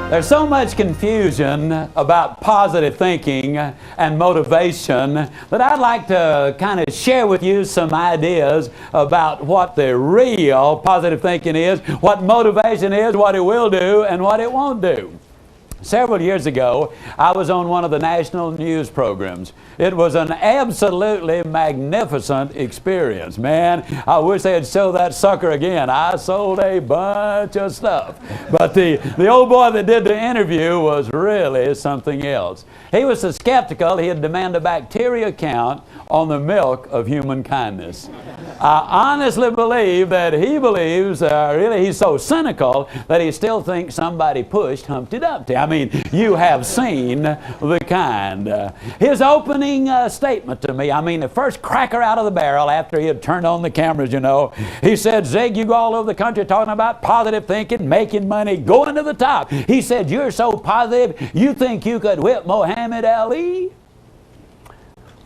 There's so much confusion about positive thinking and motivation that I'd like to kind of share with you some ideas about what the real positive thinking is, what motivation is, what it will do, and what it won't do. Several years ago, I was on one of the national news programs. It was an absolutely magnificent experience. Man, I wish they'd show that sucker again. I sold a bunch of stuff. But the old boy that did the interview was really something else. He was so skeptical, he'd demand a bacteria count on the milk of human kindness. I honestly believe that he believes, really he's so cynical that he still thinks somebody pushed Humpty Dumpty. I mean, you have seen the kind. His opening statement to me, I mean, the first cracker out of the barrel after he had turned on the cameras, you know, he said, "Zig, you go all over the country talking about positive thinking, making money, going to the top." He said, "You're so positive, you think you could whip Muhammad Ali?"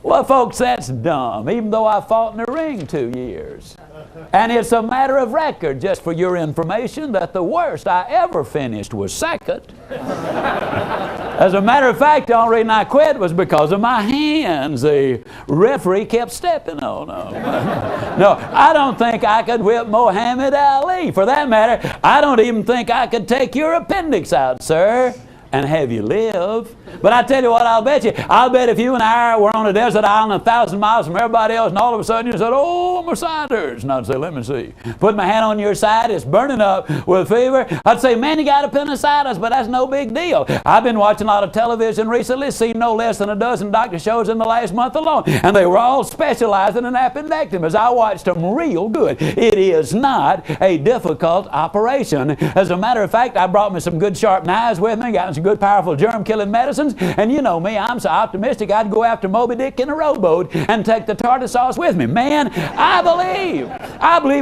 Well, folks, that's dumb, even though I fought in the ring 2 years. And it's a matter of record, just for your information, that the worst I ever finished was second. As a matter of fact, the only reason I quit was because of my hands. The referee kept stepping on them. No, I don't think I could whip Muhammad Ali. For that matter, I don't even think I could take your appendix out, sir, and have you live. But I tell you what, I'll bet you. I'll bet if you and I were on a desert island 1,000 miles from everybody else, and all of a sudden you said, "Oh, my side hurts," and I'd say, "Let me see." Put my hand on your side, it's burning up with fever. I'd say, "Man, you got appendicitis," but that's no big deal. I've been watching a lot of television recently, seen no less than a dozen doctor shows in the last month alone, and they were all specializing in appendectomies. I watched them real good. It is not a difficult operation. As a matter of fact, I brought me some good sharp knives with me, got some good powerful germ-killing medicines. And you know me, I'm so optimistic I'd go after Moby Dick in a rowboat and take the tartar sauce with me. Man, I believe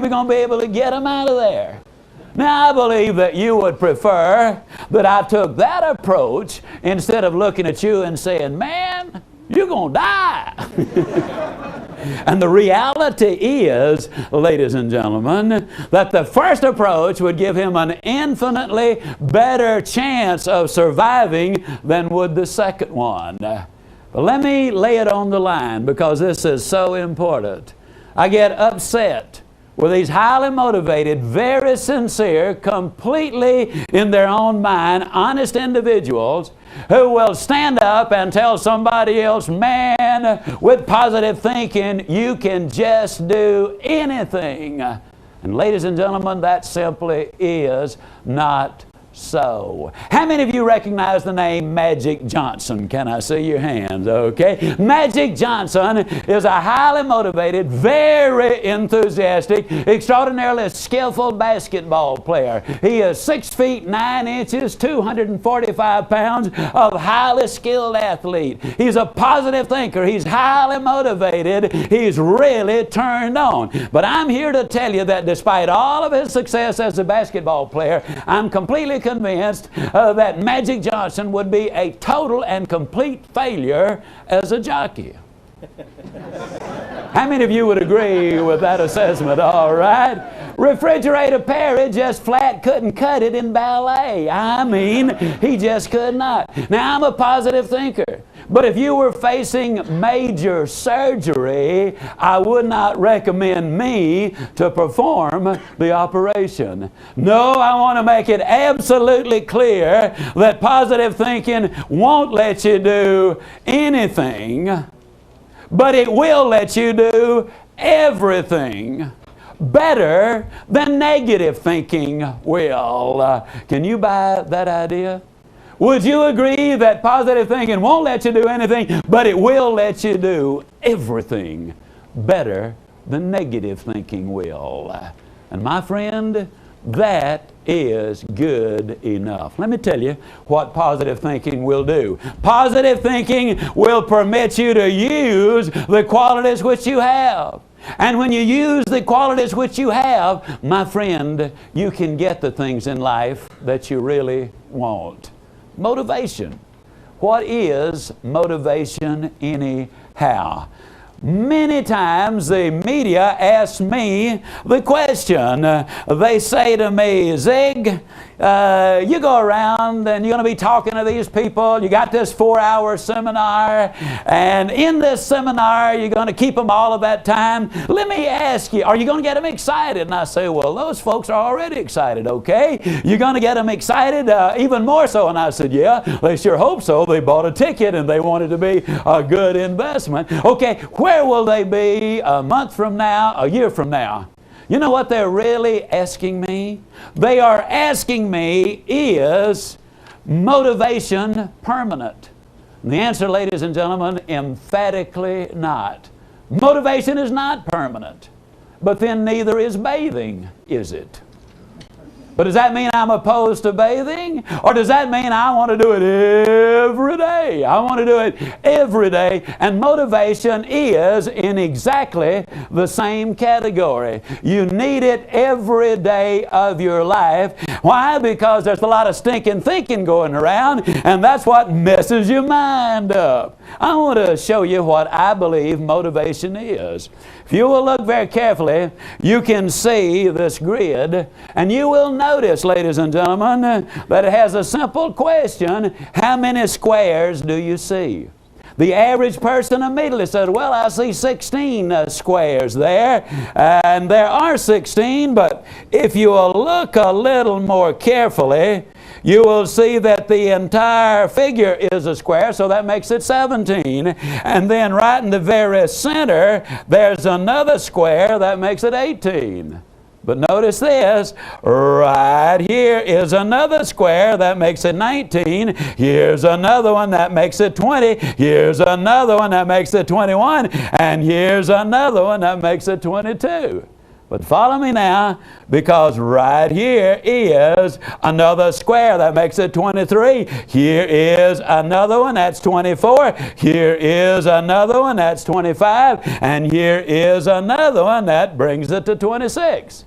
we're going to be able to get them out of there. Now, I believe that you would prefer that I took that approach instead of looking at you and saying, "Man, you're going to die." And the reality is, ladies and gentlemen, that the first approach would give him an infinitely better chance of surviving than would the second one. But let me lay it on the line because this is so important. I get upset with these highly motivated, very sincere, completely in their own mind, honest individuals who will stand up and tell somebody else, "Man, with positive thinking, you can just do anything." And ladies and gentlemen, that simply is not so. How many of you recognize the name Magic Johnson? Can I see your hands? Okay. Magic Johnson is a highly motivated, very enthusiastic, extraordinarily skillful basketball player. He is 6 feet 9 inches, 245 pounds of highly skilled athlete. He's a positive thinker. He's highly motivated. He's really turned on. But I'm here to tell you that despite all of his success as a basketball player, I'm completely convinced that Magic Johnson would be a total and complete failure as a jockey. How many of you would agree with that assessment? All right. Refrigerator Perry just flat couldn't cut it in ballet. I mean, he just could not. Now, I'm a positive thinker. But if you were facing major surgery, I would not recommend me to perform the operation. No, I want to make it absolutely clear that positive thinking won't let you do anything, but it will let you do everything better than negative thinking will. Can you buy that idea? Would you agree that positive thinking won't let you do anything, but it will let you do everything better than negative thinking will? And my friend, that is good enough. Let me tell you what positive thinking will do. Positive thinking will permit you to use the qualities which you have. And when you use the qualities which you have, my friend, you can get the things in life that you really want. Motivation. What is motivation anyhow? Many times the media asks me the question. They say to me, "Zig, you go around and you're going to be talking to these people. You got this 4-hour seminar, and in this seminar, you're going to keep them all of that time. Let me ask you, are you going to get them excited? And I say, well, those folks are already excited, okay? You're going to get them excited even more so. And I said, yeah, they sure hope so. They bought a ticket and they want it to be a good investment. Okay, where will they be a month from now, a year from now? You know what they're really asking me? They are asking me, is motivation permanent? And the answer, ladies and gentlemen, emphatically not. Motivation is not permanent. But then neither is bathing, is it? But does that mean I'm opposed to bathing? Or does that mean I want to do it every day? I want to do it every day. And motivation is in exactly the same category. You need it every day of your life. Why? Because there's a lot of stinking thinking going around, and that's what messes your mind up. I want to show you what I believe motivation is. If you will look very carefully, you can see this grid, and you will notice, ladies and gentlemen, that it has a simple question: how many squares do you see? The average person immediately said, well, I see 16 squares there, and there are 16, but if you will look a little more carefully, you will see that the entire figure is a square, so that makes it 17. And then right in the very center, there's another square that makes it 18. But notice this, right here is another square that makes it 19. Here's another one that makes it 20. Here's another one that makes it 21. And here's another one that makes it 22. But follow me now, because right here is another square that makes it 23. Here is another one that's 24. Here is another one that's 25. And here is another one that brings it to 26.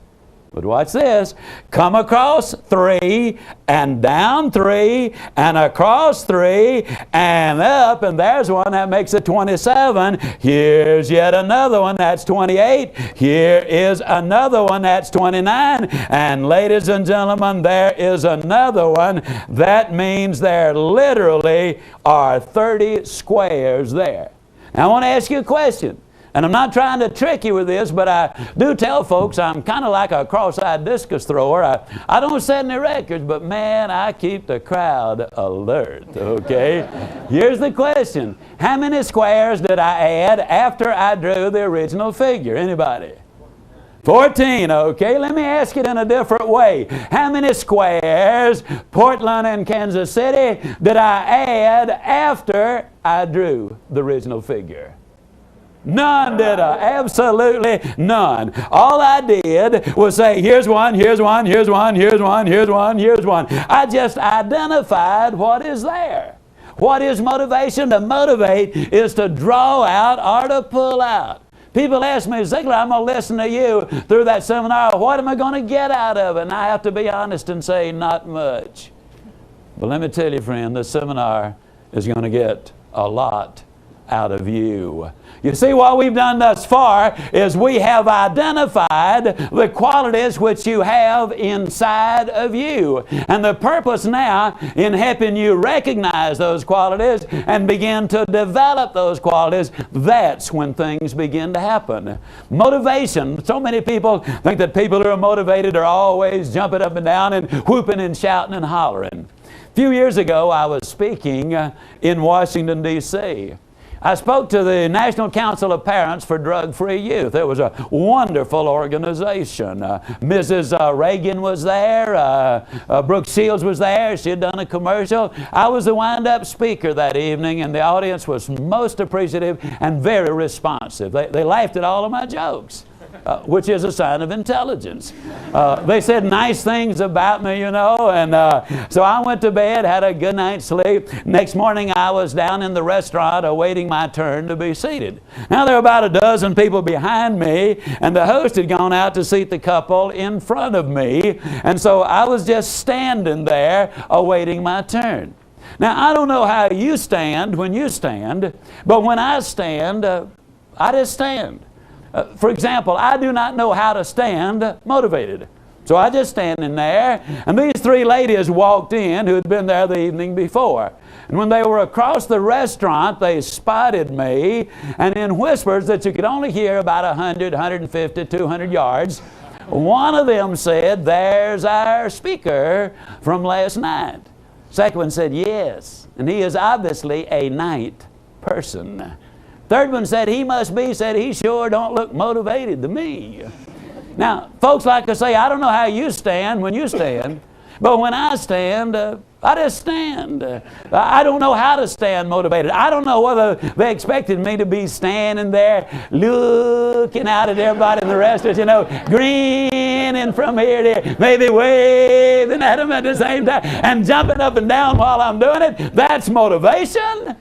But watch this. Come across 3 and down 3 and across 3 and up, and there's one that makes it 27. Here's yet another one that's 28. Here is another one that's 29. And ladies and gentlemen, there is another one. That means there literally are 30 squares there. Now I want to ask you a question. And I'm not trying to trick you with this, but I do tell folks I'm kind of like a cross-eyed discus thrower. I don't set any records, but man, I keep the crowd alert, okay? Here's the question. How many squares did I add after I drew the original figure? Anybody? 14, okay? Let me ask it in a different way. How many squares, Portland and Kansas City, did I add after I drew the original figure? None, did I? Absolutely none. All I did was say, here's one, here's one, here's one, here's one, here's one, here's one. I just identified what is there. What is motivation? To motivate is to draw out or to pull out. People ask me, Ziglar, I'm going to listen to you through that seminar. What am I going to get out of it? And I have to be honest and say, not much. But let me tell you, friend, the seminar is going to get a lot out of you. You see, what we've done thus far is we have identified the qualities which you have inside of you. And the purpose now in helping you recognize those qualities and begin to develop those qualities, that's when things begin to happen. Motivation. So many people think that people who are motivated are always jumping up and down and whooping and shouting and hollering. A few years ago, I was speaking in Washington, D.C. I spoke to the National Council of Parents for Drug-Free Youth. It was a wonderful organization. Mrs. Reagan was there. Brooke Shields was there. She had done a commercial. I was the wind-up speaker that evening, and the audience was most appreciative and very responsive. They laughed at all of my jokes. Which is a sign of intelligence. They said nice things about me, you know, and so I went to bed, had a good night's sleep. Next morning I was down in the restaurant awaiting my turn to be seated. Now there were about a dozen people behind me, and the host had gone out to seat the couple in front of me, and so I was just standing there awaiting my turn. Now I don't know how you stand when you stand, but when I stand, I just stand. For example, I do not know how to stand motivated. So I just standing there, and these three ladies walked in who had been there the evening before. And when they were across the restaurant, they spotted me, and in whispers that you could only hear about 100, 150, 200 yards, one of them said, "There's our speaker from last night." Second one said, "Yes, and he is obviously a night person." Third one said, "He must be," said, "he sure don't look motivated to me." Now, folks like to say, I don't know how you stand when you stand, but when I stand, I just stand. I don't know how to stand motivated. I don't know whether they expected me to be standing there looking out at everybody in the restaurant, you know, grinning from here to here, maybe waving at them at the same time and jumping up and down while I'm doing it. That's motivation.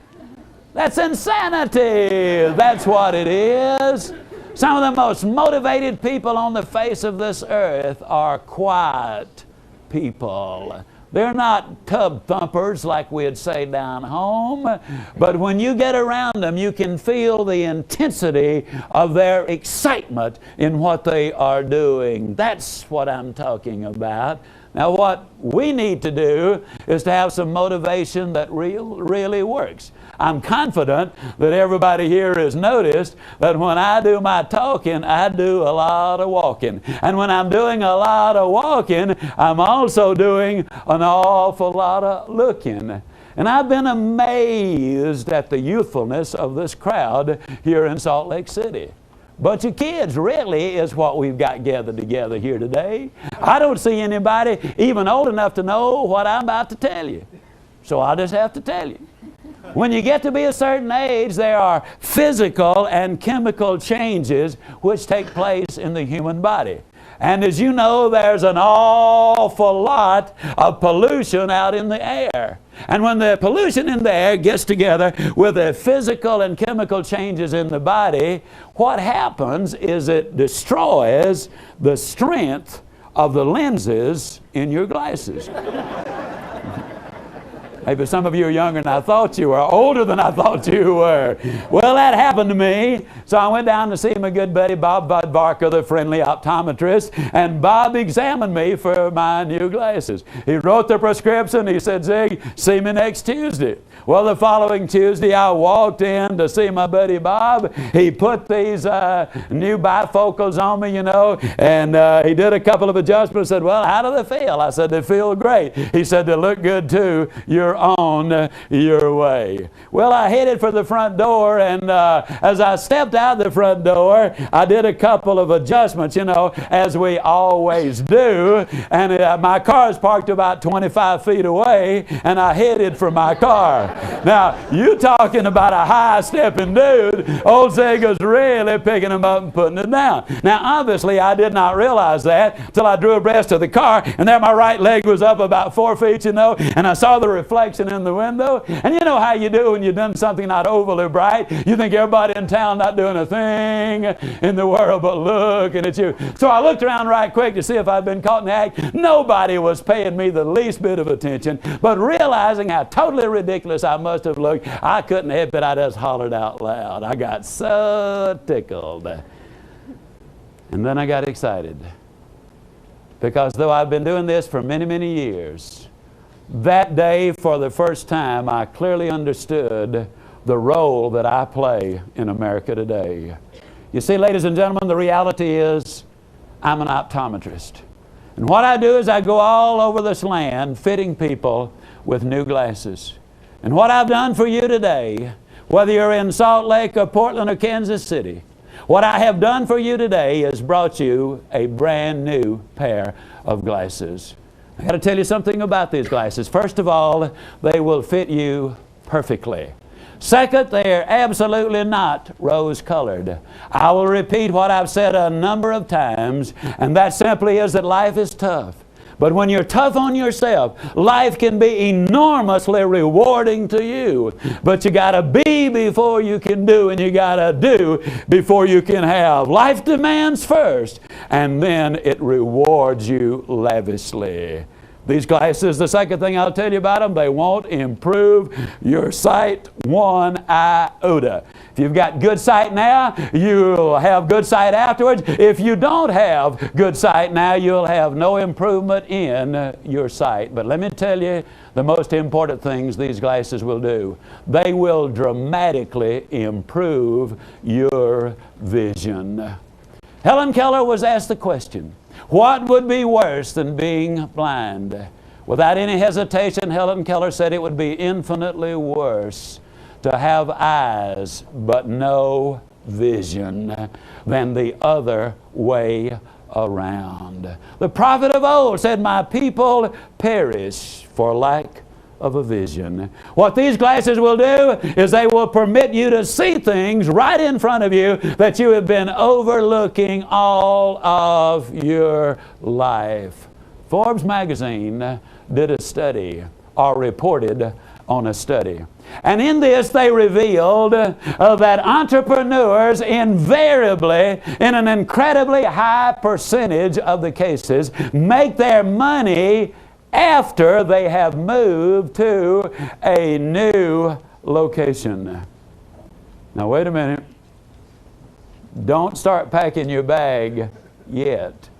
That's insanity. That's what it is. Some of the most motivated people on the face of this earth are quiet people. They're not tub thumpers like we'd say down home, but when you get around them, you can feel the intensity of their excitement in what they are doing. That's what I'm talking about. Now, what we need to do is to have some motivation that really works. I'm confident that everybody here has noticed that when I do my talking, I do a lot of walking. And when I'm doing a lot of walking, I'm also doing an awful lot of looking. And I've been amazed at the youthfulness of this crowd here in Salt Lake City. Bunch of kids really is what we've got gathered together here today. I don't see anybody even old enough to know what I'm about to tell you. So I'll just have to tell you. When you get to be a certain age, there are physical and chemical changes which take place in the human body. And as you know, there's an awful lot of pollution out in the air. And when the pollution in the air gets together with the physical and chemical changes in the body, what happens is it destroys the strength of the lenses in your glasses. Maybe some of you are younger than I thought you were, older than I thought you were. Well, that happened to me. So I went down to see my good buddy Bob Bud Barker, the friendly optometrist, and Bob examined me for my new glasses. He wrote the prescription. He said, "Zig, see me next Tuesday." Well, the following Tuesday, I walked in to see my buddy Bob. He put these new bifocals on me, you know, and he did a couple of adjustments. Said, "Well, how do they feel?" I said, "They feel great." He said, "They look good too. You're on your way." Well, I headed for the front door, and as I stepped out the front door, I did a couple of adjustments, you know, as we always do. And my car is parked about 25 feet away, and I headed for my car. Now, you talking about a high-stepping dude, old Zig was really picking him up and putting it down. Now, obviously, I did not realize that until I drew abreast of the car, and there my right leg was up about 4 feet, you know, and I saw the reflection in the window. And you know how you do when you've done something not overly bright. You think everybody in town not doing a thing in the world but looking at you. So I looked around right quick to see if I'd been caught in the act. Nobody was paying me the least bit of attention, but realizing how totally ridiculous I must have looked, I couldn't help it. I just hollered out loud. I got so tickled. And then I got excited. Because though I've been doing this for many, many years, that day for the first time I clearly understood the role that I play in America today. You see, ladies and gentlemen, the reality is I'm an optometrist. And what I do is I go all over this land fitting people with new glasses. And what I've done for you today, whether you're in Salt Lake or Portland or Kansas City, what I have done for you today is brought you a brand new pair of glasses. I got to tell you something about these glasses. First of all, they will fit you perfectly. Second, they are absolutely not rose-colored. I will repeat what I've said a number of times, and that simply is that life is tough. But when you're tough on yourself, life can be enormously rewarding to you. But you got to be before you can do, and you got to do before you can have. Life demands first, and then it rewards you lavishly. These glasses, the second thing I'll tell you about them, they won't improve your sight one iota. If you've got good sight now, you'll have good sight afterwards. If you don't have good sight now, you'll have no improvement in your sight. But let me tell you the most important things these glasses will do. They will dramatically improve your vision. Helen Keller was asked the question, what would be worse than being blind? Without any hesitation, Helen Keller said it would be infinitely worse to have eyes but no vision than the other way around. The prophet of old said, my people perish for lack of a vision. What these glasses will do is they will permit you to see things right in front of you that you have been overlooking all of your life. Forbes magazine did a study, or reported on a study. And in this they revealed that entrepreneurs invariably, in an incredibly high percentage of the cases, make their money after they have moved to a new location. Now wait a minute. Don't start packing your bag yet.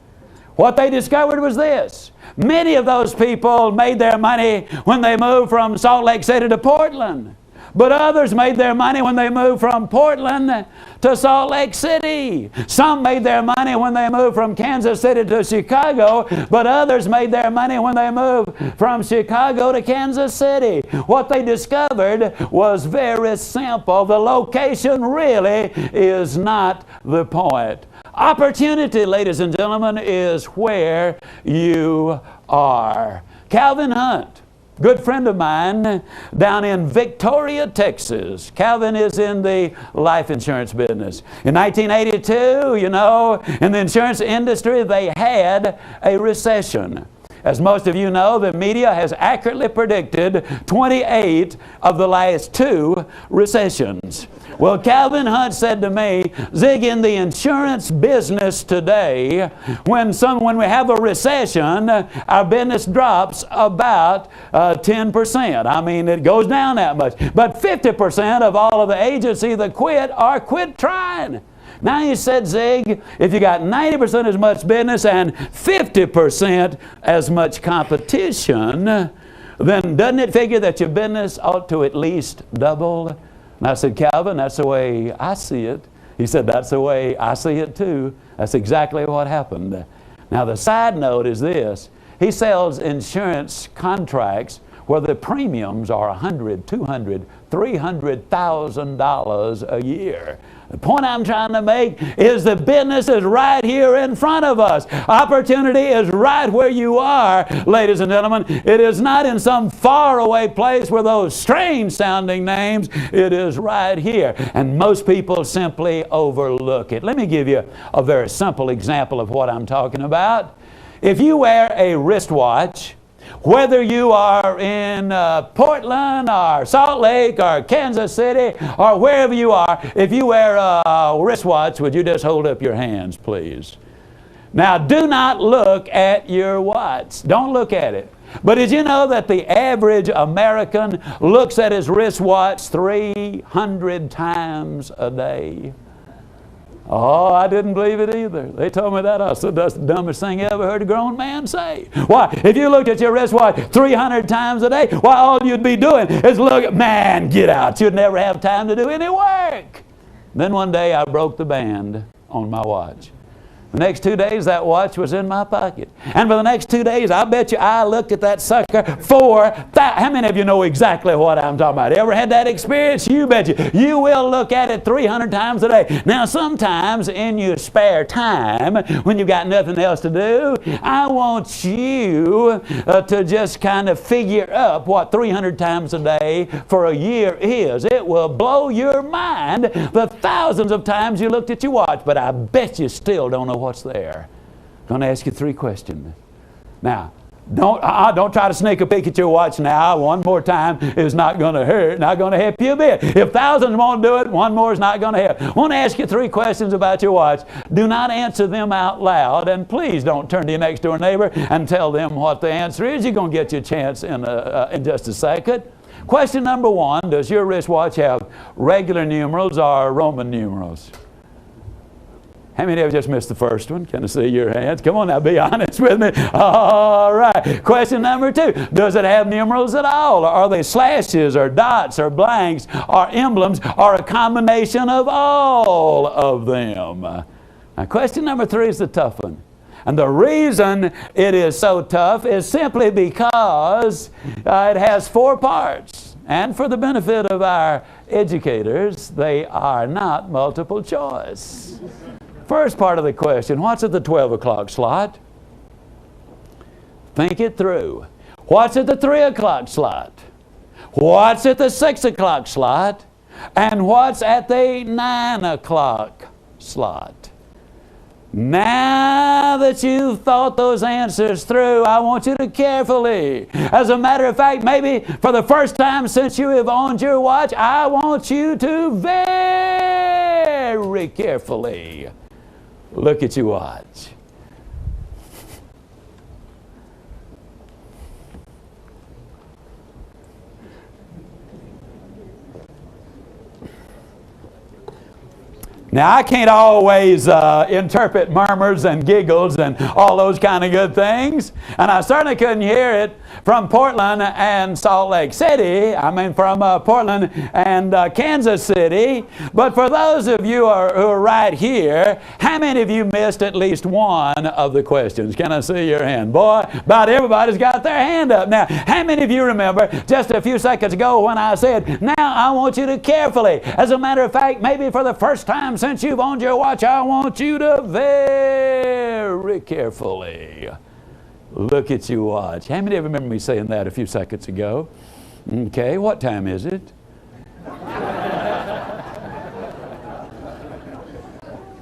What they discovered was this. Many of those people made their money when they moved from Salt Lake City to Portland. But others made their money when they moved from Portland to Salt Lake City. Some made their money when they moved from Kansas City to Chicago, but others made their money when they moved from Chicago to Kansas City. What they discovered was very simple. The location really is not the point. Opportunity, ladies and gentlemen, is where you are. Calvin Hunt, good friend of mine down in Victoria, Texas. Calvin is in the life insurance business. In 1982, you know, in the insurance industry, they had a recession. As most of you know, the media has accurately predicted 28 of the last 2 recessions. Well, Calvin Hunt said to me, Zig, in the insurance business today, when we have a recession, our business drops about 10%. I mean, it goes down that much. But 50% of all of the agents either quit or quit trying. Now he said, Zig, if you got 90% as much business and 50% as much competition, then doesn't it figure that your business ought to at least double? And I said, Calvin, that's the way I see it. He said, that's the way I see it too. That's exactly what happened. Now the side note is this. He sells insurance contracts where the premiums are $100,000, $200,000, $300,000 a year. The point I'm trying to make is the business is right here in front of us. Opportunity is right where you are, ladies and gentlemen. It is not in some faraway place with those strange sounding names. It is right here. And most people simply overlook it. Let me give you a very simple example of what I'm talking about. If you wear a wristwatch, whether you are in Portland or Salt Lake or Kansas City or wherever you are, if you wear a wristwatch, would you just hold up your hands, please? Now, do not look at your watch. Don't look at it. But did you know that the average American looks at his wristwatch 300 times a day? Oh, I didn't believe it either. They told me that. I said, that's the dumbest thing I ever heard a grown man say. Why? If you looked at your wristwatch 300 times a day, why, all you'd be doing is look at, man, get out. You'd never have time to do any work. Then one day I broke the band on my watch. The next 2 days, that watch was in my pocket. And for the next 2 days, I bet you I looked at that sucker how many of you know exactly what I'm talking about? Ever had that experience? You bet you. You will look at it 300 times a day. Now, sometimes in your spare time, when you've got nothing else to do, I want you to just kind of figure up what 300 times a day for a year is. It will blow your mind the thousands of times you looked at your watch, but I bet you still don't know what's there. I'm going to ask you 3 questions. Now, Don't try to sneak a peek at your watch now. One more time is not going to hurt, not going to help you a bit. If thousands won't do it, one more is not going to help. I want to ask you 3 questions about your watch. Do not answer them out loud, and please don't turn to your next door neighbor and tell them what the answer is. You're going to get your chance in just a second. Question number 1, does your wristwatch have regular numerals or Roman numerals? How many of you just missed the first one? Can I see your hands? Come on now, be honest with me. All right. Question number 2. Does it have numerals at all? Or are they slashes or dots or blanks or emblems or a combination of all of them? Now, question number 3 is the tough one. And the reason it is so tough is simply because it has 4 parts. And for the benefit of our educators, they are not multiple choice. First part of the question, what's at the 12 o'clock slot? Think it through. What's at the 3 o'clock slot? What's at the 6 o'clock slot? And what's at the 9 o'clock slot? Now that you've thought those answers through, I want you to carefully, as a matter of fact, maybe for the first time since you have owned your watch, I want you to very carefully look at your watch. Now, I can't always interpret murmurs and giggles and all those kind of good things. And I certainly couldn't hear it from Portland and Salt Lake City. I mean, from Portland and Kansas City. But for those of you who are right here, how many of you missed at least one of the questions? Can I see your hand? Boy, about everybody's got their hand up. Now, how many of you remember just a few seconds ago when I said, now I want you to carefully, as a matter of fact, maybe for the first time since you've owned your watch, I want you to very carefully look at your watch. How many of you remember me saying that a few seconds ago? Okay, what time is it?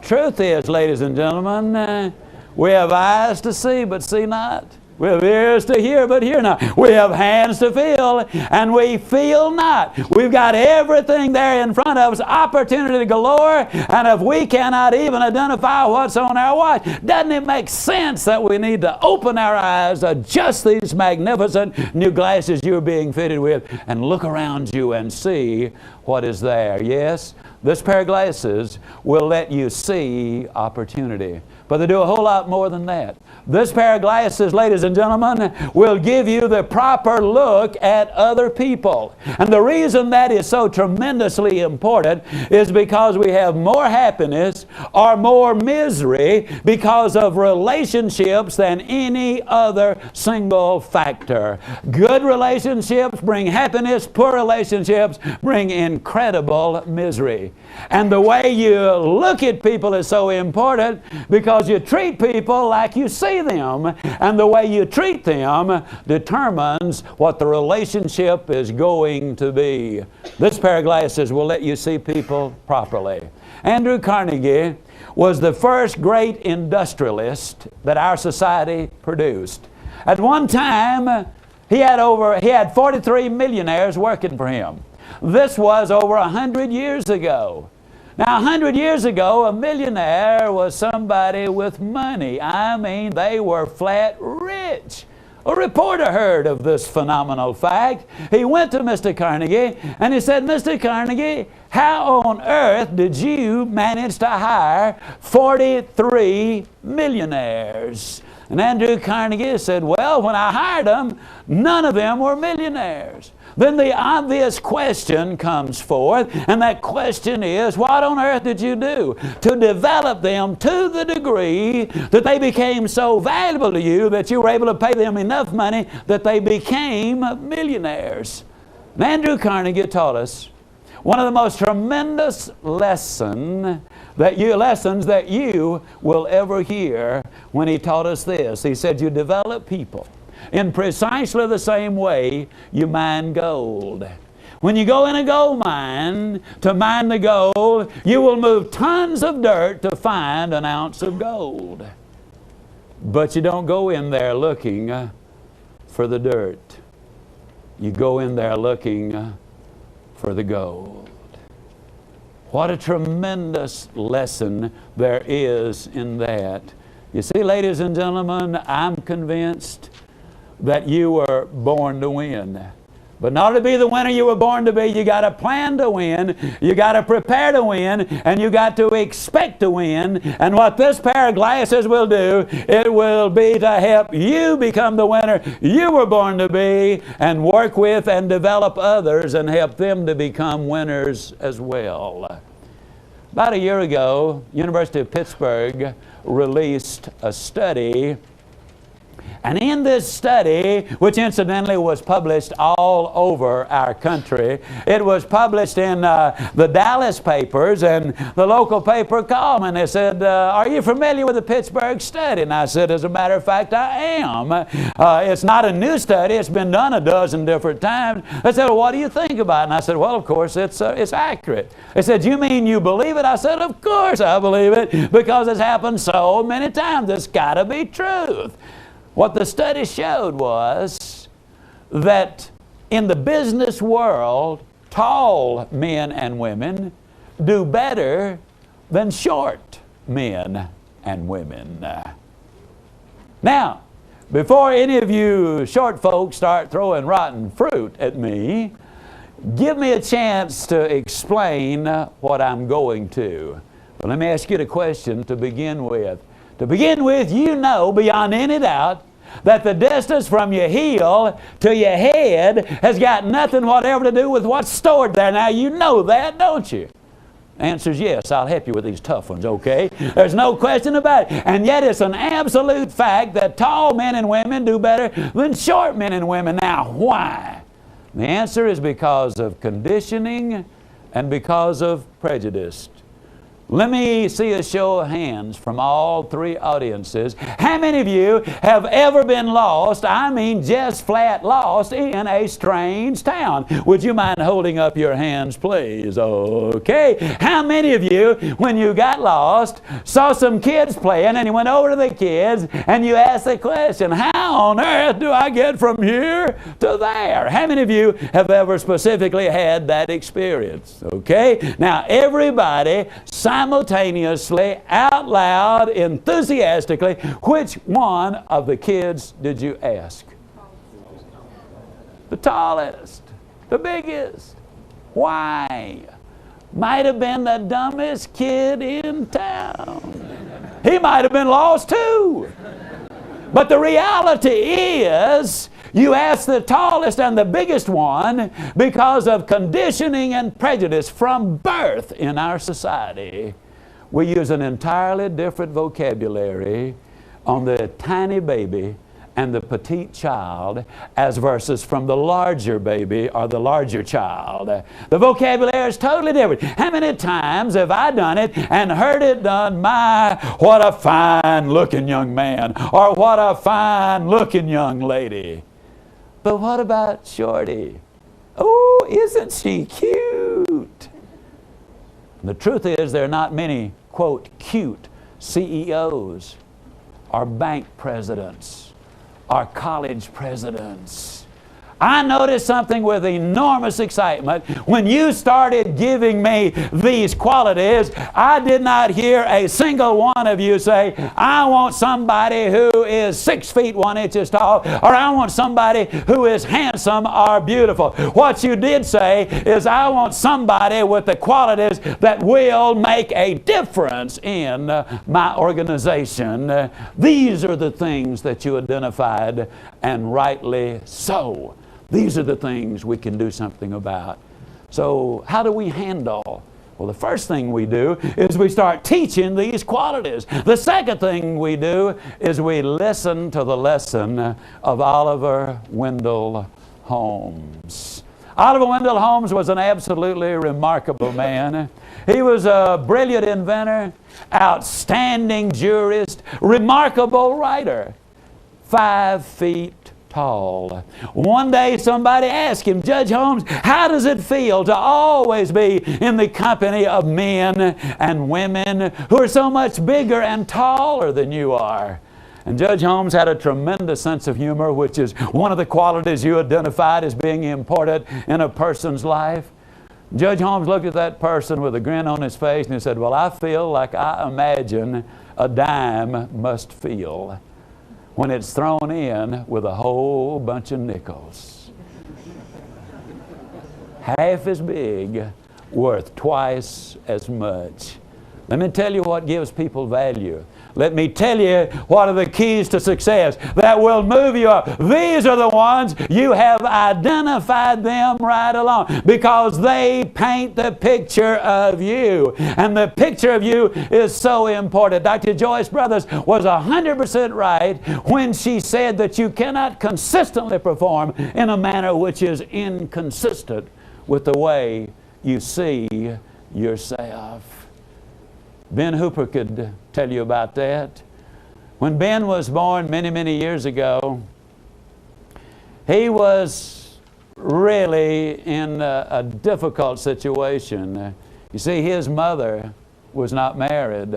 Truth is, ladies and gentlemen, we have eyes to see, but see not. We have ears to hear, but hear not. We have hands to feel, and we feel not. We've got everything there in front of us, opportunity galore, and if we cannot even identify what's on our watch, doesn't it make sense that we need to open our eyes, adjust these magnificent new glasses you're being fitted with, and look around you and see what is there? Yes, this pair of glasses will let you see opportunity. But they do a whole lot more than that. This pair of glasses, ladies and gentlemen, will give you the proper look at other people. And the reason that is so tremendously important is because we have more happiness or more misery because of relationships than any other single factor. Good relationships bring happiness. Poor relationships bring incredible misery. And the way you look at people is so important because you treat people like you see them, and the way you treat them determines what the relationship is going to be. This pair of glasses will let you see people properly. Andrew Carnegie was the first great industrialist that our society produced. At one time, he had 43 millionaires working for him. This was over 100 years ago. Now, 100 years ago, a millionaire was somebody with money. I mean, they were flat rich. A reporter heard of this phenomenal fact. He went to Mr. Carnegie and he said, Mr. Carnegie, how on earth did you manage to hire 43 millionaires? And Andrew Carnegie said, well, when I hired them, none of them were millionaires. Then the obvious question comes forth, and that question is, what on earth did you do to develop them to the degree that they became so valuable to you that you were able to pay them enough money that they became millionaires? And Andrew Carnegie taught us one of the most tremendous lessons that you will ever hear when he taught us this. He said, you develop people in precisely the same way you mine gold. When you go in a gold mine to mine the gold, you will move tons of dirt to find an ounce of gold. But you don't go in there looking for the dirt. You go in there looking for the gold. What a tremendous lesson there is in that. You see, ladies and gentlemen, I'm convinced that you were born to win. But in order to be the winner you were born to be, you got to plan to win, you got to prepare to win, and you got to expect to win. And what this pair of glasses will do, it will be to help you become the winner you were born to be, and work with and develop others and help them to become winners as well. About a year ago, University of Pittsburgh released a study. And in this study, which incidentally was published all over our country, it was published in the Dallas papers, and the local paper called me and they said, are you familiar with the Pittsburgh study? And I said, as a matter of fact, I am. It's not a new study. It's been done a dozen different times. They said, well, what do you think about it? And I said, well, of course, it's accurate. They said, you mean you believe it? I said, of course I believe it, because it's happened so many times. It's got to be truth. What the study showed was that in the business world, tall men and women do better than short men and women. Now, before any of you short folks start throwing rotten fruit at me, give me a chance to explain what I'm going to. But let me ask you the question to begin with. To begin with, you know beyond any doubt that the distance from your heel to your head has got nothing whatever to do with what's stored there. Now, you know that, don't you? The answer is yes. I'll help you with these tough ones, okay? There's no question about it. And yet it's an absolute fact that tall men and women do better than short men and women. Now, why? The answer is because of conditioning and because of prejudice. Let me see a show of hands from all three audiences. How many of you have ever been lost, I mean just flat lost, in a strange town? Would you mind holding up your hands, please? Okay. How many of you, when you got lost, saw some kids playing and you went over to the kids and you asked the question, how on earth do I get from here to there? How many of you have ever specifically had that experience? Okay. Now, everybody simultaneously, out loud, enthusiastically, which one of the kids did you ask? The tallest, the biggest. Why? Might have been the dumbest kid in town. He might have been lost too. But the reality is, you ask the tallest and the biggest one because of conditioning and prejudice from birth in our society. We use an entirely different vocabulary on the tiny baby and the petite child as versus from the larger baby or the larger child. The vocabulary is totally different. How many times have I done it and heard it done, my, what a fine looking young man, or what a fine looking young lady. But what about Shorty? Oh, isn't she cute? The truth is there are not many, quote, cute CEOs or bank presidents or college presidents. I noticed something with enormous excitement. When you started giving me these qualities, I did not hear a single one of you say, I want somebody who is 6 feet 1 inches tall, or I want somebody who is handsome or beautiful. What you did say is, I want somebody with the qualities that will make a difference in my organization. These are the things that you identified, and rightly so. These are the things we can do something about. So how do we handle? Well, the first thing we do is we start teaching these qualities. The second thing we do is we listen to the lesson of Oliver Wendell Holmes. Oliver Wendell Holmes was an absolutely remarkable man. He was a brilliant inventor, outstanding jurist, remarkable writer, 5 feet tall. One day somebody asked him, Judge Holmes, how does it feel to always be in the company of men and women who are so much bigger and taller than you are? And Judge Holmes had a tremendous sense of humor, which is one of the qualities you identified as being important in a person's life. Judge Holmes looked at that person with a grin on his face and he said, well, I feel like I imagine a dime must feel when it's thrown in with a whole bunch of nickels. Half as big, worth twice as much. Let me tell you what gives people value. Let me tell you what are the keys to success that will move you up. These are the ones you have identified them right along because they paint the picture of you. And the picture of you is so important. Dr. Joyce Brothers was 100% right when she said that you cannot consistently perform in a manner which is inconsistent with the way you see yourself. Ben Hooper could tell you about that. When Ben was born many, many years ago, he was really in a difficult situation. You see, his mother was not married.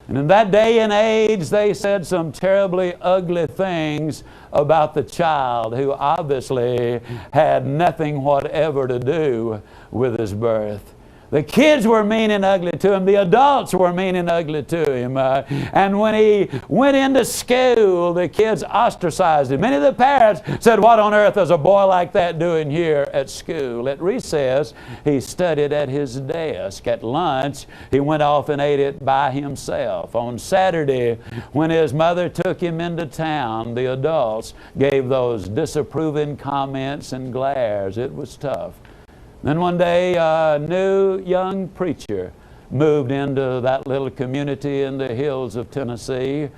And in that day and age, they said some terribly ugly things about the child who obviously had nothing whatever to do with his birth. The kids were mean and ugly to him. The adults were mean and ugly to him. And when he went into school, the kids ostracized him. Many of the parents said, what on earth is a boy like that doing here at school? At recess, he studied at his desk. At lunch, he went off and ate it by himself. On Saturday, when his mother took him into town, the adults gave those disapproving comments and glares. It was tough. Then one day, a new young preacher moved into that little community in the hills of Tennessee.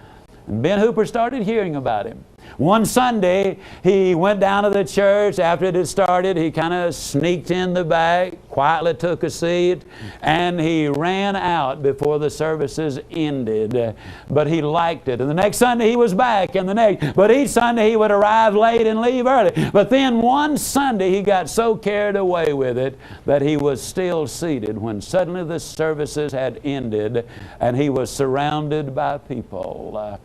And Ben Hooper started hearing about him. One Sunday, he went down to the church. After it had started, he kind of sneaked in the back, quietly took a seat, and he ran out before the services ended. But he liked it. And the next Sunday, he was back, and the next. But each Sunday, he would arrive late and leave early. But then one Sunday, he got so carried away with it that he was still seated when suddenly the services had ended, and he was surrounded by people.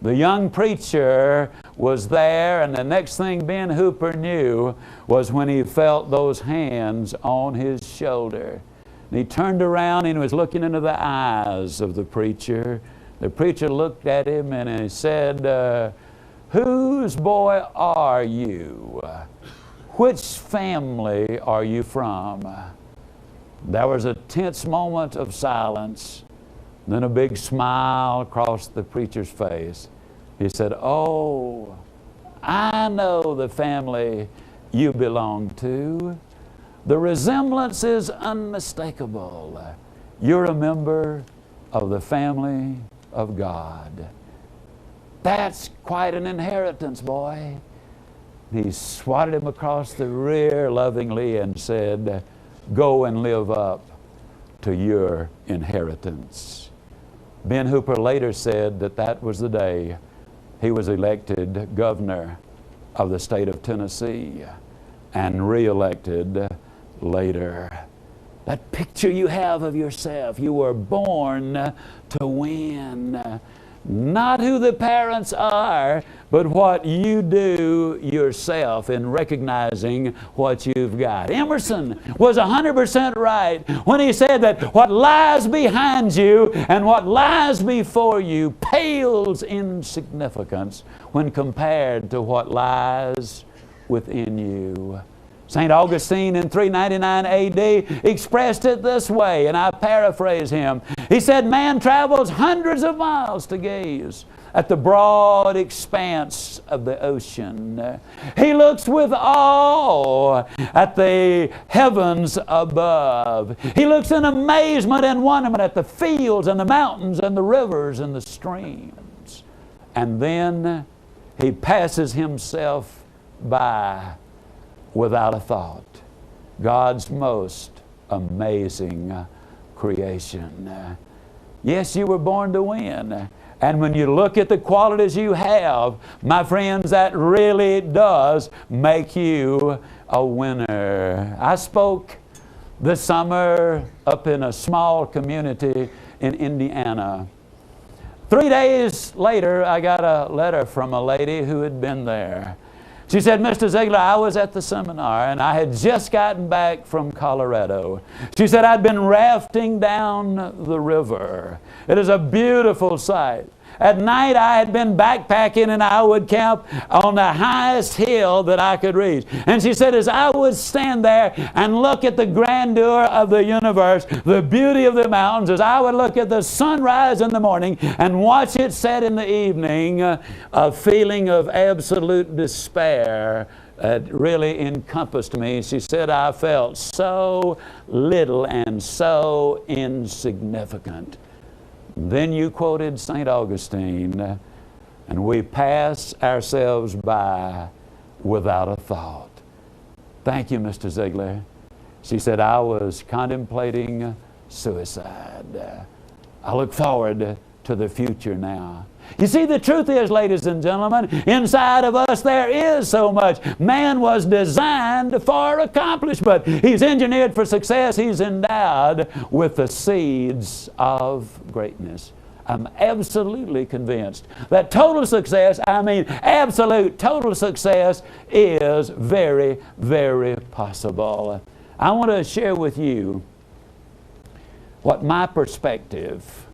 The young preacher was there, and the next thing Ben Hooper knew was when he felt those hands on his shoulder. And he turned around and was looking into the eyes of the preacher. The preacher looked at him and he said, whose boy are you? Which family are you from? There was a tense moment of silence. Then a big smile crossed the preacher's face. He said, oh, I know the family you belong to. The resemblance is unmistakable. You're a member of the family of God. That's quite an inheritance, boy. He swatted him across the rear lovingly and said, go and live up to your inheritance. Ben Hooper later said that that was the day he was elected governor of the state of Tennessee and re-elected later. That picture you have of yourself, you were born to win. Not who the parents are, but what you do yourself in recognizing what you've got. Emerson was 100% right when he said that what lies behind you and what lies before you pales in significance when compared to what lies within you. St. Augustine in 399 AD expressed it this way, and I paraphrase him. He said, man travels hundreds of miles to gaze at the broad expanse of the ocean. He looks with awe at the heavens above. He looks in amazement and wonderment at the fields and the mountains and the rivers and the streams. And then he passes himself by without a thought. God's most amazing creation. Yes, you were born to win. And when you look at the qualities you have, my friends, that really does make you a winner. I spoke this summer up in a small community in Indiana. 3 days later, I got a letter from a lady who had been there. She said, Mr. Ziegler, I was at the seminar and I had just gotten back from Colorado. She said, I'd been rafting down the river. It is a beautiful sight. At night, I had been backpacking and I would camp on the highest hill that I could reach. And she said, as I would stand there and look at the grandeur of the universe, the beauty of the mountains, as I would look at the sunrise in the morning and watch it set in the evening, a feeling of absolute despair really encompassed me. She said, I felt so little and so insignificant. Then you quoted St. Augustine, and we pass ourselves by without a thought. Thank you, Mr. Ziegler. She said, I was contemplating suicide. I look forward to the future now. You see, the truth is, ladies and gentlemen, inside of us there is so much. Man was designed for accomplishment. He's engineered for success. He's endowed with the seeds of greatness. I'm absolutely convinced that total success, I mean absolute total success, is very, very possible. I want to share with you what my perspective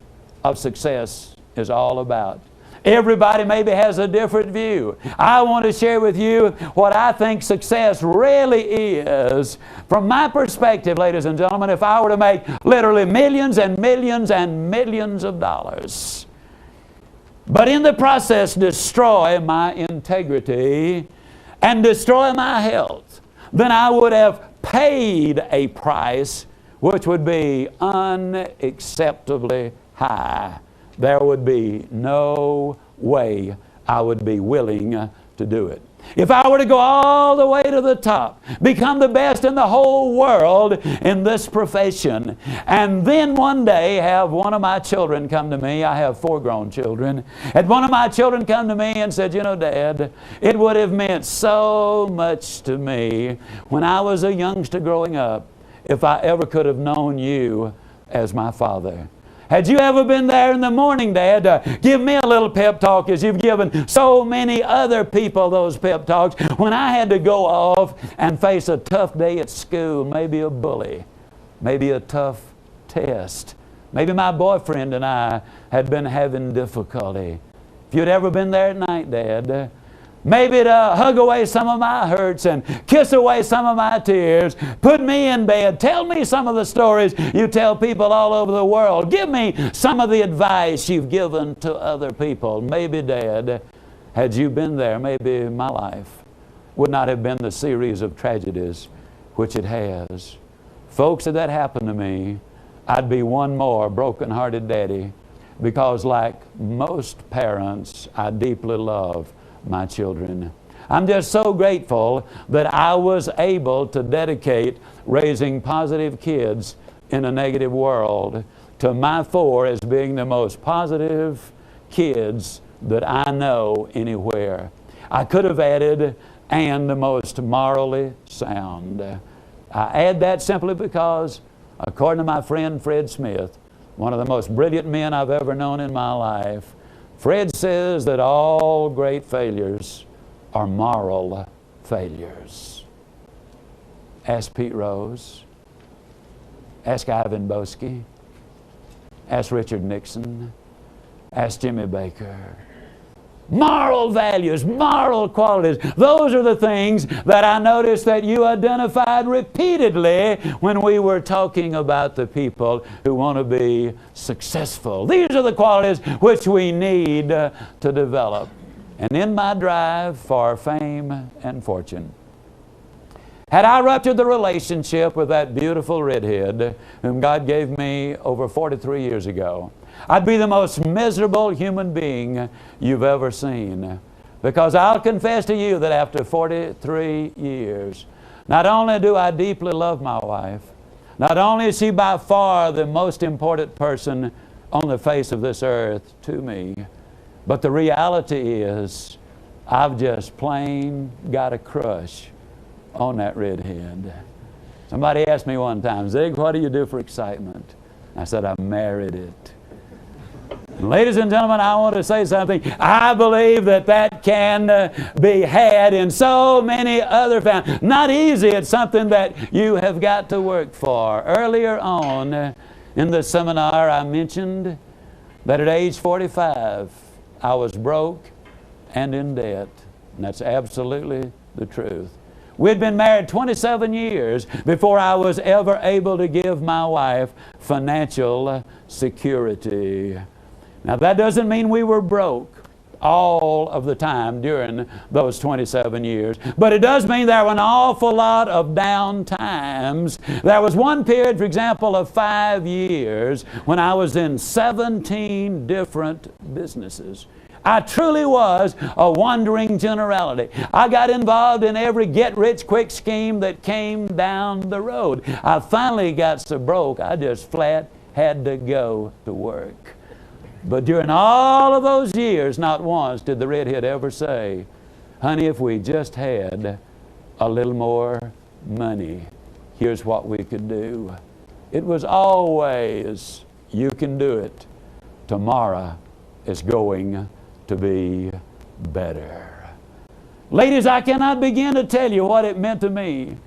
of success is all about. Everybody maybe has a different view. I want to share with you what I think success really is. From my perspective, ladies and gentlemen, if I were to make literally millions and millions and millions of dollars, but in the process destroy my integrity and destroy my health, then I would have paid a price which would be unacceptably high. There would be no way I would be willing to do it. If I were to go all the way to the top, become the best in the whole world in this profession, and then one day have one of my children come to me, I have 4 grown children, had one of my children come to me and said, you know, Dad, it would have meant so much to me when I was a youngster growing up if I ever could have known you as my father. Had you ever been there in the morning, Dad, give me a little pep talk as you've given so many other people those pep talks when I had to go off and face a tough day at school, maybe a bully, maybe a tough test. Maybe my boyfriend and I had been having difficulty. If you'd ever been there at night, Dad, maybe to hug away some of my hurts and kiss away some of my tears. Put me in bed. Tell me some of the stories you tell people all over the world. Give me some of the advice you've given to other people. Maybe, Dad, had you been there, maybe my life would not have been the series of tragedies which it has. Folks, if that happened to me, I'd be one more broken-hearted daddy, because like most parents, I deeply love my children. I'm just so grateful that I was able to dedicate raising positive kids in a negative world to my 4 as being the most positive kids that I know anywhere. I could have added, and the most morally sound. I add that simply because, according to my friend Fred Smith, one of the most brilliant men I've ever known in my life, Fred says that all great failures are moral failures. Ask Pete Rose. Ask Ivan Boesky. Ask Richard Nixon. Ask Jimmy Baker. Moral values, moral qualities. Those are the things that I noticed that you identified repeatedly when we were talking about the people who want to be successful. These are the qualities which we need to develop. And in my drive for fame and fortune, had I ruptured the relationship with that beautiful redhead whom God gave me over 43 years ago, I'd be the most miserable human being you've ever seen. Because I'll confess to you that after 43 years, not only do I deeply love my wife, not only is she by far the most important person on the face of this earth to me, but the reality is I've just plain got a crush on that redhead. Somebody asked me one time, Zig, what do you do for excitement? I said, I married it. Ladies and gentlemen, I want to say something. I believe that can be had in so many other families. Not easy. It's something that you have got to work for. Earlier on in the seminar, I mentioned that at age 45, I was broke and in debt. And that's absolutely the truth. We'd been married 27 years before I was ever able to give my wife financial security. Now, that doesn't mean we were broke all of the time during those 27 years. But it does mean there were an awful lot of down times. There was one period, for example, of 5 years when I was in 17 different businesses. I truly was a wandering generality. I got involved in every get-rich-quick scheme that came down the road. I finally got so broke, I just flat had to go to work. But during all of those years, not once did the redhead ever say, honey, if we just had a little more money, here's what we could do. It was always, you can do it. Tomorrow is going to be better. Ladies, I cannot begin to tell you what it meant to me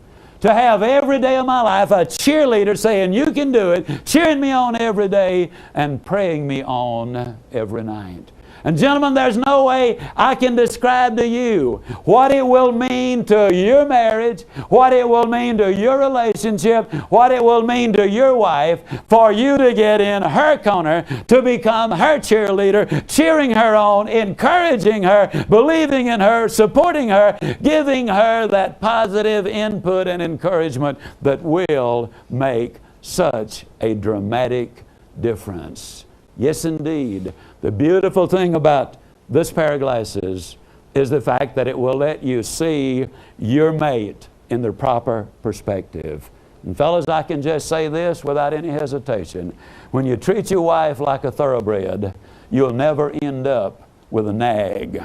to have every day of my life a cheerleader saying, you can do it, cheering me on every day and praying me on every night. And gentlemen, there's no way I can describe to you what it will mean to your marriage, what it will mean to your relationship, what it will mean to your wife for you to get in her corner, to become her cheerleader, cheering her on, encouraging her, believing in her, supporting her, giving her that positive input and encouragement that will make such a dramatic difference. Yes, indeed. The beautiful thing about this pair of glasses is the fact that it will let you see your mate in the proper perspective. And fellas, I can just say this without any hesitation. When you treat your wife like a thoroughbred, you'll never end up with a nag.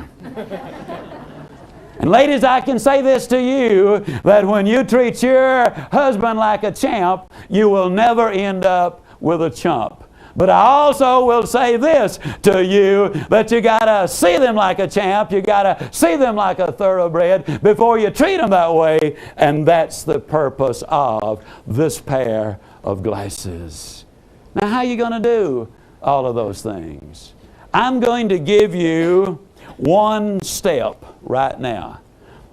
And ladies, I can say this to you, that when you treat your husband like a champ, you will never end up with a chump. But I also will say this to you, that you got to see them like a champ, you got to see them like a thoroughbred before you treat them that way. And that's the purpose of this pair of glasses. Now, how are you going to do all of those things? I'm going to give you one step right now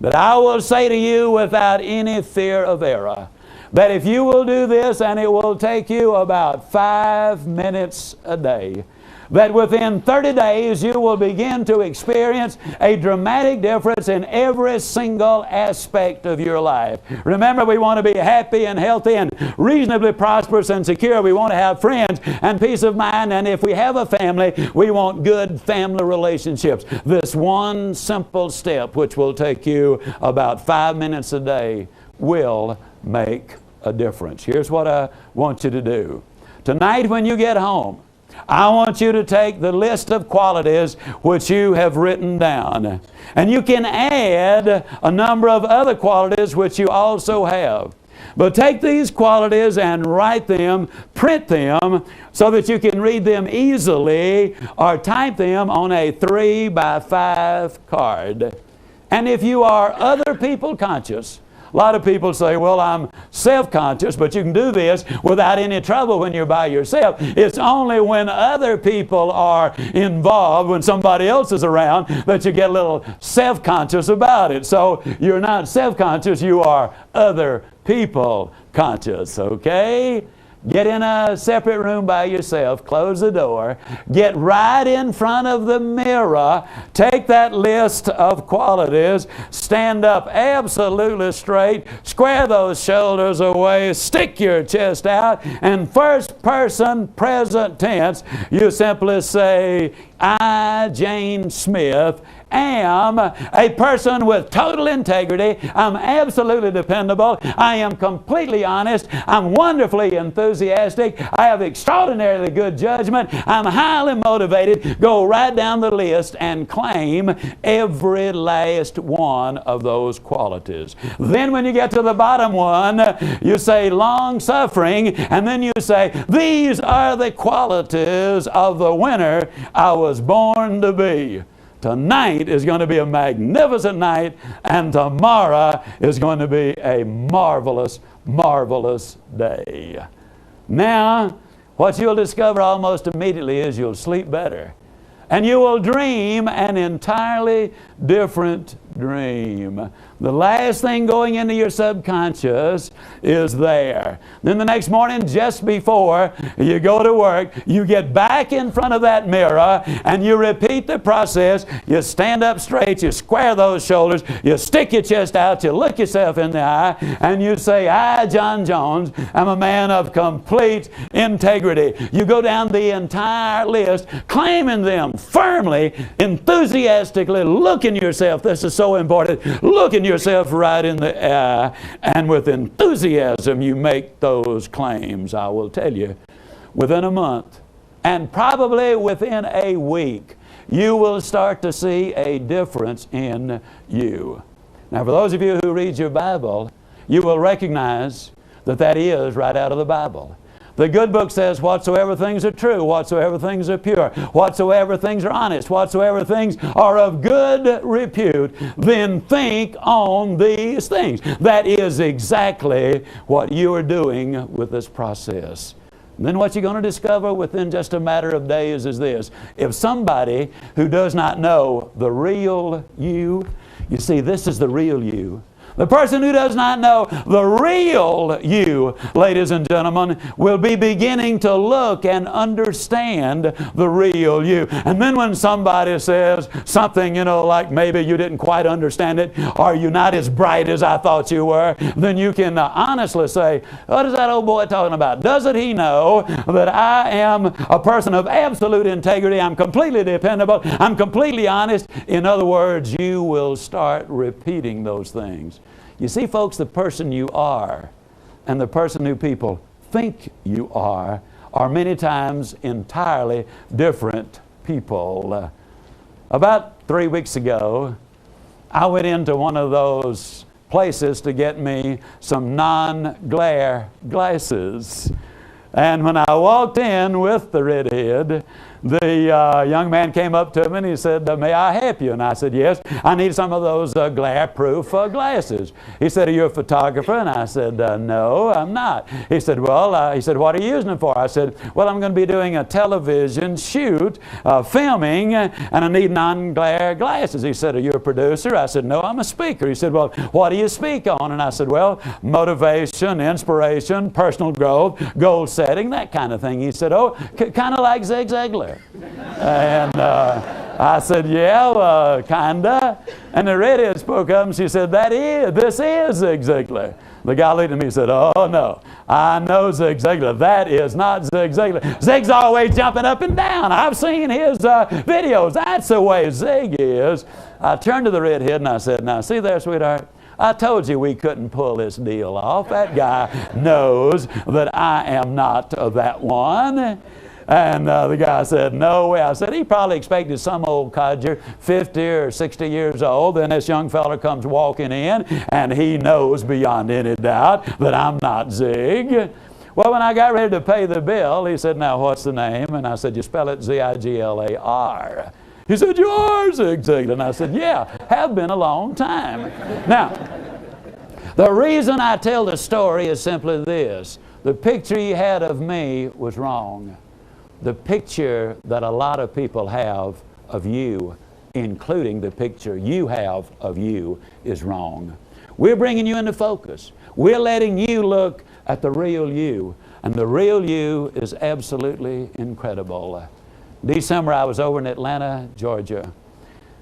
that I will say to you without any fear of error, that if you will do this, and it will take you about 5 minutes a day, that within 30 days you will begin to experience a dramatic difference in every single aspect of your life. Remember, we want to be happy and healthy and reasonably prosperous and secure. We want to have friends and peace of mind, and if we have a family, we want good family relationships. This one simple step, which will take you about 5 minutes a day, will make a difference. Here's what I want you to do. Tonight when you get home, I want you to take the list of qualities which you have written down. And you can add a number of other qualities which you also have. But take these qualities and write them, print them, so that you can read them easily, or type them on a 3x5 card. And if you are other people conscious, a lot of people say, well, I'm self-conscious, but you can do this without any trouble when you're by yourself. It's only when other people are involved, when somebody else is around, that you get a little self-conscious about it. So you're not self-conscious, you are other people conscious, okay? Get in a separate room by yourself, close the door, get right in front of the mirror, take that list of qualities, stand up absolutely straight, square those shoulders away, stick your chest out, and first person present tense, you simply say, I, Jane Smith, am a person with total integrity. I'm absolutely dependable. I am completely honest. I'm wonderfully enthusiastic. I have extraordinarily good judgment. I'm highly motivated. Go right down the list and claim every last one of those qualities. Then when you get to the bottom one, you say long-suffering, and then you say, these are the qualities of the winner I was born to be. Tonight is going to be a magnificent night, and tomorrow is going to be a marvelous, marvelous day. Now, what you'll discover almost immediately is you'll sleep better. And you will dream an entirely different dream. The last thing going into your subconscious is there. Then the next morning, just before you go to work, you get back in front of that mirror and you repeat the process. You stand up straight, you square those shoulders, you stick your chest out, you look yourself in the eye, and you say, I, John Jones, am a man of complete integrity. You go down the entire list, claiming them firmly, enthusiastically, looking yourself, this is so important, looking yourself right in the eye, and with enthusiasm you make those claims. I will tell you, within a month, and probably within a week, you will start to see a difference in you. Now, for those of you who read your Bible, you will recognize that that is right out of the Bible. The good book says, whatsoever things are true, whatsoever things are pure, whatsoever things are honest, whatsoever things are of good repute, then think on these things. That is exactly what you are doing with this process. And then what you're going to discover within just a matter of days is this. If somebody who does not know the real you, you see, this is the real you. The person who does not know the real you, ladies and gentlemen, will be beginning to look and understand the real you. And then when somebody says something, like maybe you didn't quite understand it, or you're not as bright as I thought you were, then you can honestly say, what is that old boy talking about? Doesn't he know that I am a person of absolute integrity? I'm completely dependable. I'm completely honest. In other words, you will start repeating those things. You see, folks, the person you are and the person who people think you are many times entirely different people. About 3 weeks ago, I went into one of those places to get me some non-glare glasses. And when I walked in with the redhead, the young man came up to me and he said, may I help you? And I said, yes, I need some of those glare-proof glasses. He said, are you a photographer? And I said, no, I'm not. He said, well, what are you using them for? I said, well, I'm going to be doing a television shoot, filming, and I need non-glare glasses. He said, are you a producer? I said, no, I'm a speaker. He said, well, what do you speak on? And I said, well, motivation, inspiration, personal growth, goal setting, that kind of thing. He said, oh, kind of like Zig Ziglar. And I said, yeah, kinda. And the redhead spoke up and she said, this is Zig Ziglar. The guy looked at me and said, oh no, I know Zig Ziglar. That is not Zig Ziglar. Zig's always jumping up and down. I've seen his videos. That's the way Zig is. I turned to the redhead and I said, now see there, sweetheart, I told you we couldn't pull this deal off. That guy knows that I am not that one. And the guy said, no way. I said, he probably expected some old codger, 50 or 60 years old. Then this young fella comes walking in, and he knows beyond any doubt that I'm not Zig. Well, when I got ready to pay the bill, he said, now what's the name? And I said, you spell it Z-I-G-L-A-R. He said, you are Zig Ziglar. And I said, yeah, have been a long time. Now, the reason I tell the story is simply this. The picture he had of me was wrong. The picture that a lot of people have of you, including the picture you have of you, is wrong. We're bringing you into focus. We're letting you look at the real you. And the real you is absolutely incredible. December, I was over in Atlanta, Georgia.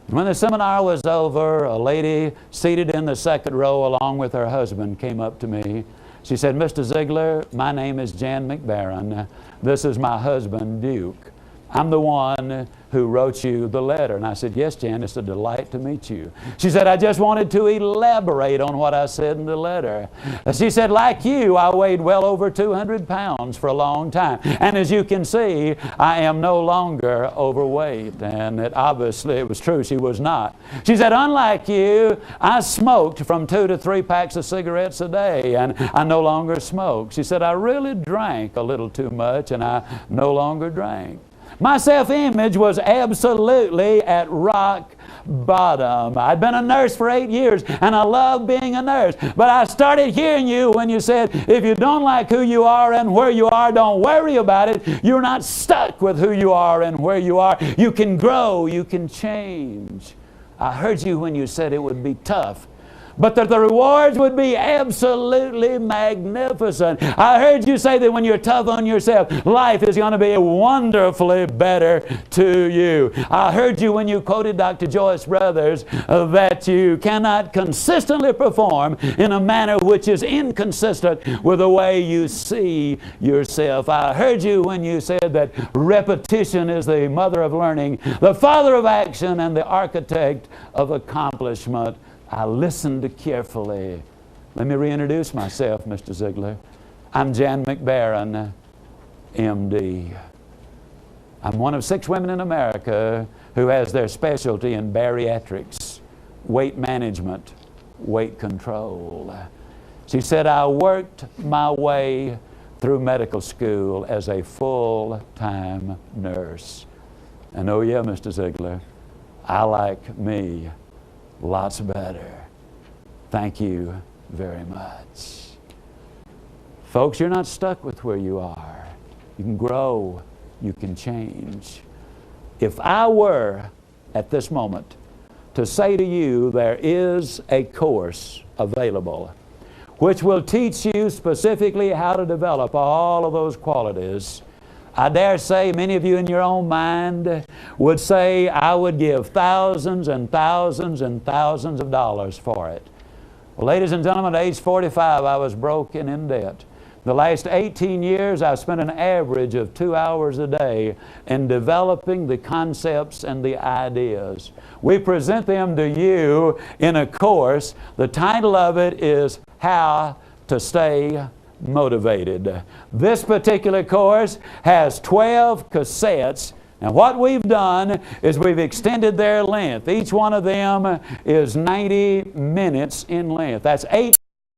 When the seminar was over, a lady seated in the second row along with her husband came up to me. She said, Mr. Ziglar, my name is Jan McBaron. This is my husband, Duke. I'm the one who wrote you the letter. And I said, yes, Jan, it's a delight to meet you. She said, I just wanted to elaborate on what I said in the letter. She said, like you, I weighed well over 200 pounds for a long time. And as you can see, I am no longer overweight. And obviously it was true, she was not. She said, unlike you, I smoked from 2 to 3 packs of cigarettes a day, and I no longer smoke. She said, I really drank a little too much, and I no longer drank. My self-image was absolutely at rock bottom. I'd been a nurse for 8 years, and I loved being a nurse. But I started hearing you when you said, if you don't like who you are and where you are, don't worry about it. You're not stuck with who you are and where you are. You can grow. You can change. I heard you when you said it would be tough, but that the rewards would be absolutely magnificent. I heard you say that when you're tough on yourself, life is going to be wonderfully better to you. I heard you when you quoted Dr. Joyce Brothers that you cannot consistently perform in a manner which is inconsistent with the way you see yourself. I heard you when you said that repetition is the mother of learning, the father of action, and the architect of accomplishment. I listened carefully. Let me reintroduce myself, Mr. Ziglar. I'm Jan McBaron, MD. I'm one of 6 women in America who has their specialty in bariatrics, weight management, weight control. She said, I worked my way through medical school as a full-time nurse. And oh yeah, Mr. Ziglar, I like me lots better. Thank you very much. Folks, you're not stuck with where you are. You can grow. You can change. If I were, at this moment, to say to you there is a course available which will teach you specifically how to develop all of those qualities, I dare say many of you in your own mind would say, I would give thousands and thousands and thousands of dollars for it. Well, ladies and gentlemen, at age 45, I was broke and in debt. The last 18 years, I've spent an average of 2 hours a day in developing the concepts and the ideas. We present them to you in a course. The title of it is How to Stay Motivated. This particular course has 12 cassettes. Now what we've done is we've extended their length. Each one of them is 90 minutes in length. That's 8